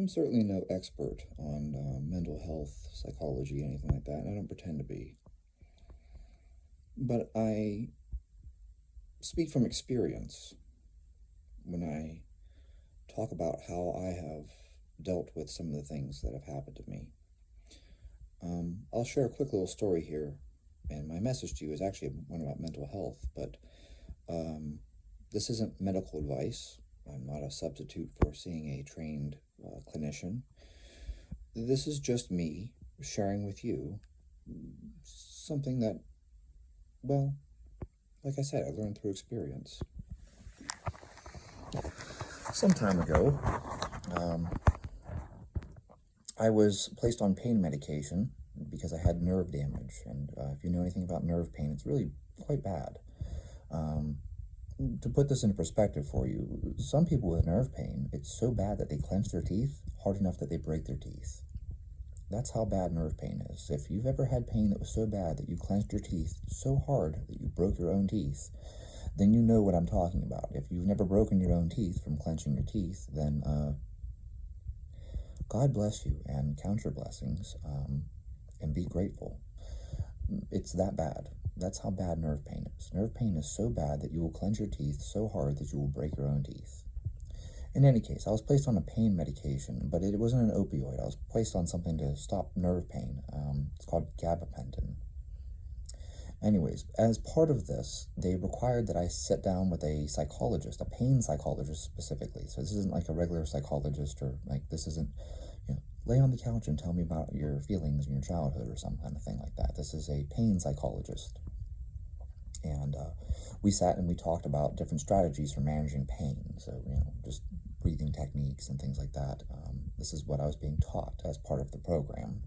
I'm certainly no expert on mental health, psychology, anything like that, and I don't pretend to be. But I speak from experience when I talk about how I have dealt with some of the things that have happened to me. I'll share a quick little story here, and my message to you is actually one about mental health, but um, this isn't medical advice. I'm not a substitute for seeing a trained clinician. This is just me sharing with you something that, well, like I said, I learned through experience. Some time ago, um, I was placed on pain medication because I had nerve damage. And if you know anything about nerve pain, it's really quite bad. Um, to put this into perspective for you, some people with nerve pain, it's so bad that they clench their teeth hard enough that they break their teeth. That's how bad nerve pain is. If you've ever had pain that was so bad that you clenched your teeth so hard that you broke your own teeth, then you know what I'm talking about. If you've never broken your own teeth from clenching your teeth, then God bless you and count your blessings and be grateful. It's that bad. That's how bad nerve pain is. Nerve pain is so bad that you will clench your teeth so hard that you will break your own teeth. In any case, I was placed on a pain medication, but it wasn't an opioid. I was placed on something to stop nerve pain. It's called gabapentin. Anyways, as part of this, they required that I sit down with a psychologist, a pain psychologist specifically. So this isn't like a regular psychologist, or like this isn't, lay on the couch and tell me about your feelings in your childhood or some kind of thing like that. This is a pain psychologist. And we sat and we talked about different strategies for managing pain. So, just breathing techniques and things like that. This is what I was being taught as part of the program.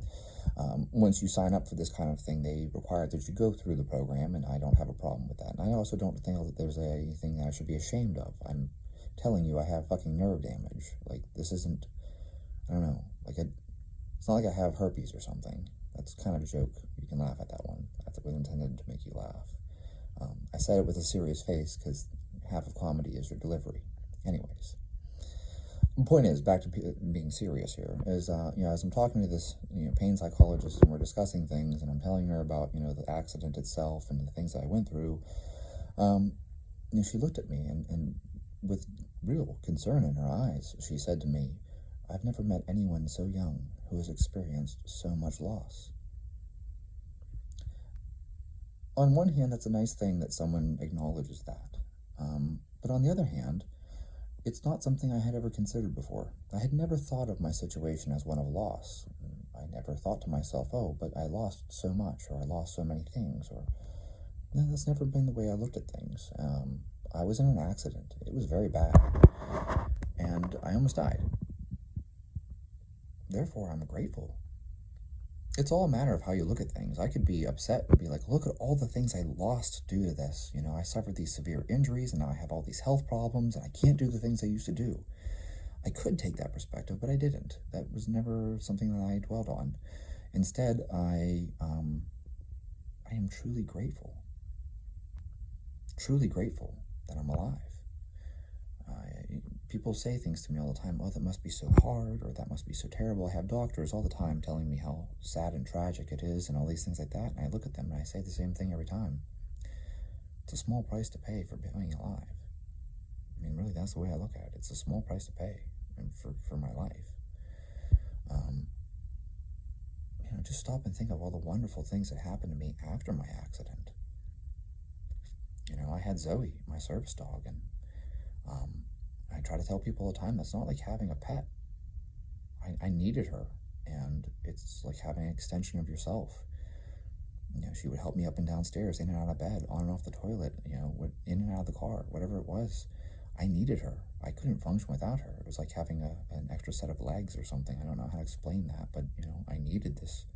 Once you sign up for this kind of thing, they require that you go through the program, and I don't have a problem with that. And I also don't think that there's anything that I should be ashamed of. I'm telling you, I have fucking nerve damage. Like, this isn't, I don't know, it's not like I have herpes or something. That's kind of a joke. You can laugh at that one. That was intended to make you laugh. I said it with a serious face because half of comedy is your delivery. Anyways, the point is, back to being serious here, is, as I'm talking to this, pain psychologist, and we're discussing things, and I'm telling her about, the accident itself and the things that I went through, she looked at me and with real concern in her eyes, she said to me, "I've never met anyone so young who has experienced so much loss." On one hand, that's a nice thing that someone acknowledges that. But on the other hand, it's not something I had ever considered before. I had never thought of my situation as one of loss. I never thought to myself, oh, but I lost so much, or I lost so many things, or no, that's never been the way I looked at things. I was in an accident. It was very bad, and I almost died. Therefore, I'm grateful. It's all a matter of how you look at things. I could be upset and be like, look at all the things I lost due to this. I suffered these severe injuries, and now I have all these health problems, and I can't do the things I used to do. I could take that perspective, but I didn't. That was never something that I dwelled on. Instead, I am truly grateful that I'm alive. People say things to me all the time, oh, that must be so hard, or that must be so terrible. I have doctors all the time telling me how sad and tragic it is and all these things like that, and I look at them and I say the same thing every time. It's a small price to pay for being alive. I mean, really, that's the way I look at it. It's a small price to pay for my life. Just stop and think of all the wonderful things that happened to me after my accident. I had Zoe, my service dog, and I try to tell people all the time, that's not like having a pet. I needed her, and it's like having an extension of yourself. She would help me up and downstairs, in and out of bed, on and off the toilet, in and out of the car, whatever it was. I needed her. I couldn't function without her. It was like having an extra set of legs or something. I don't know how to explain that, but, I needed this.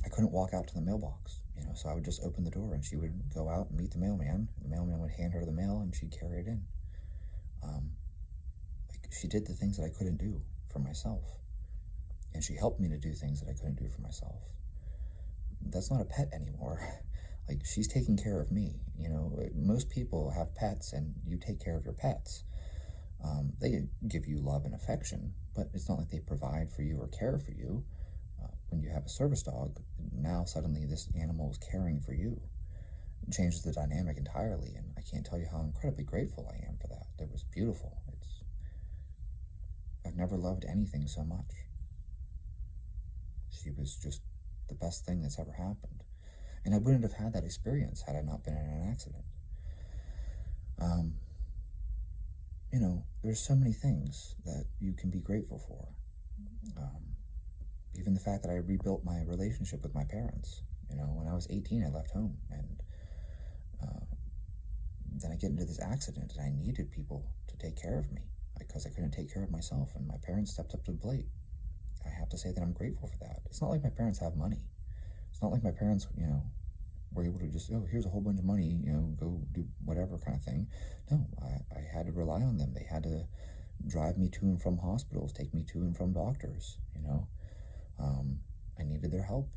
I couldn't walk out to the mailbox, so I would just open the door, and she would go out and meet the mailman. The mailman would hand her the mail, and she'd carry it in. She did the things that I couldn't do for myself, and she helped me to do things that I couldn't do for myself. That's not a pet anymore. Like, she's taking care of me. Most people have pets, and you take care of your pets. They give you love and affection, but it's not like they provide for you or care for you. When you have a service dog, now suddenly this animal is caring for you. It changes the dynamic entirely, and I can't tell you how incredibly grateful I am for that. It was beautiful. I've never loved anything so much. She was just the best thing that's ever happened. And I wouldn't have had that experience had I not been in an accident. There's so many things that you can be grateful for. Even the fact that I rebuilt my relationship with my parents. When I was 18, I left home, and then I get into this accident, and I needed people to take care of me because I couldn't take care of myself, and my parents stepped up to the plate. I have to say that I'm grateful for that. It's not like my parents have money. It's not like my parents, were able to just, oh, here's a whole bunch of money, go do whatever kind of thing. No, I had to rely on them. They had to drive me to and from hospitals, take me to and from doctors, I needed their help.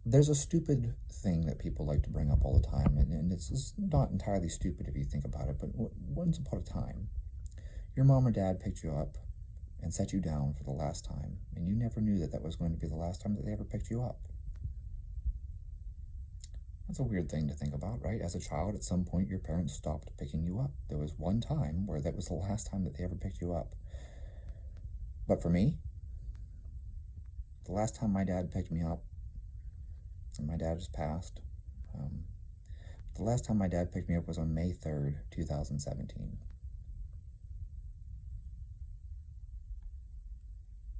There's a stupid thing that people like to bring up all the time, and it's not entirely stupid if you think about it, but once upon a time, your mom or dad picked you up and set you down for the last time, and you never knew that was going to be the last time that they ever picked you up. That's a weird thing to think about, right? As a child, at some point, your parents stopped picking you up. There was one time where that was the last time that they ever picked you up. But for me, the last time my dad picked me up, and my dad just passed, the last time my dad picked me up was on May 3rd, 2017.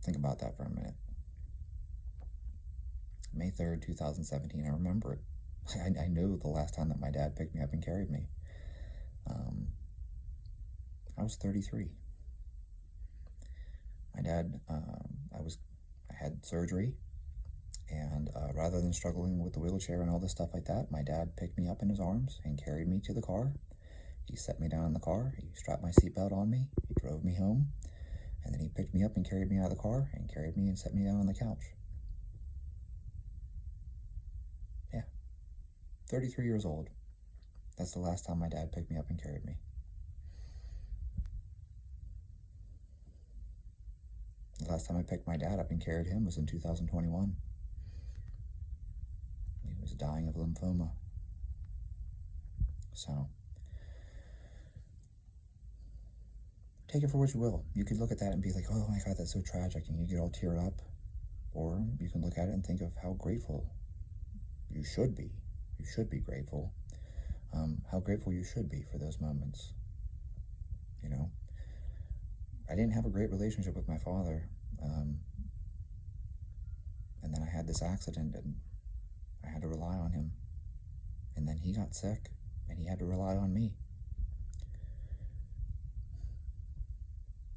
Think about that for a minute. May 3rd, 2017, I remember it. I know the last time that my dad picked me up and carried me. I was 33. My dad, I had surgery, and rather than struggling with the wheelchair and all this stuff like that, my dad picked me up in his arms and carried me to the car. He set me down in the car, he strapped my seatbelt on me, he drove me home, and then he picked me up and carried me out of the car and carried me and set me down on the couch. 33 years old. That's the last time my dad picked me up and carried me. The last time I picked my dad up and carried him was in 2021. He was dying of lymphoma. So, take it for what you will. You could look at that and be like, oh my God, that's so tragic, and you get all teared up. Or you can look at it and think of how grateful you should be. You should be grateful. How grateful you should be for those moments. I didn't have a great relationship with my father. And then I had this accident, and I had to rely on him. And then he got sick, and he had to rely on me.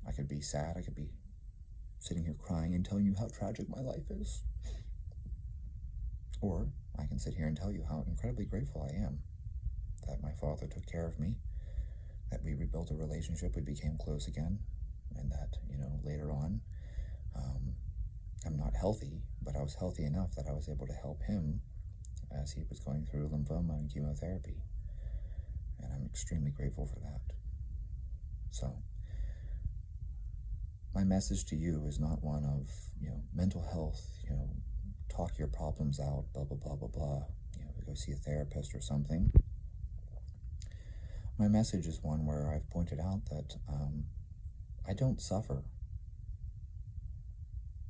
I could be sad. I could be sitting here crying and telling you how tragic my life is. Or I can sit here and tell you how incredibly grateful I am that my father took care of me, that we rebuilt a relationship, we became close again, and that, later on, I'm not healthy, but I was healthy enough that I was able to help him as he was going through lymphoma and chemotherapy. And I'm extremely grateful for that. So, my message to you is not one of, mental health, talk your problems out, blah, blah, blah, blah, blah, go see a therapist or something. My message is one where I've pointed out that I don't suffer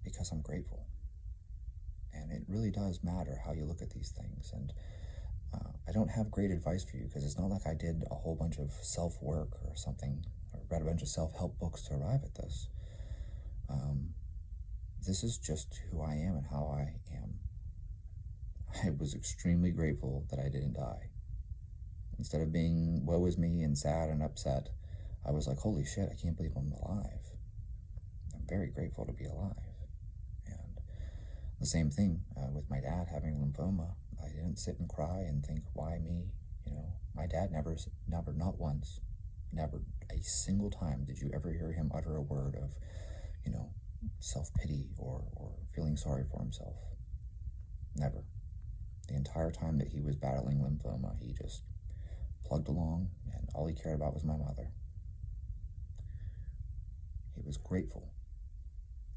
because I'm grateful. And it really does matter how you look at these things. And I don't have great advice for you, because it's not like I did a whole bunch of self-work or something, or read a bunch of self-help books to arrive at this. This is just who I am and how I am. I was extremely grateful that I didn't die. Instead of being woe is me and sad and upset, I was like, holy shit, I can't believe I'm alive. I'm very grateful to be alive. And the same thing with my dad having lymphoma. I didn't sit and cry and think, why me? My dad never, not once, never a single time did you ever hear him utter a word of, self-pity or feeling sorry for himself. Never. The entire time that he was battling lymphoma, he just plugged along, and all he cared about was my mother. was grateful.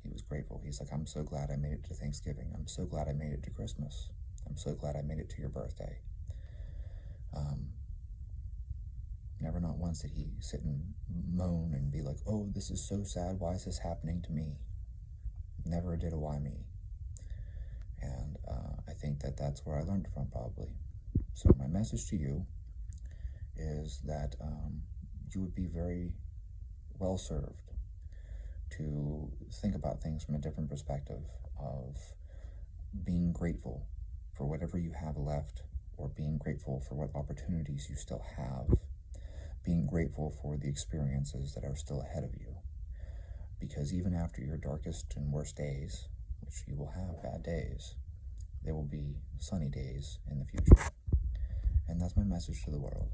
He was grateful. He's like, I'm so glad I made it to Thanksgiving. I'm so glad I made it to Christmas. I'm so glad I made it to your birthday. Never not once did he sit and moan and be like, oh, this is so sad. Why is this happening to me? Never did a why me. And I think that that's where I learned from, probably. So my message to you is that you would be very well served to think about things from a different perspective of being grateful for whatever you have left, or being grateful for what opportunities you still have, being grateful for the experiences that are still ahead of you. Because even after your darkest and worst days, which you will have bad days, there will be sunny days in the future. And that's my message to the world.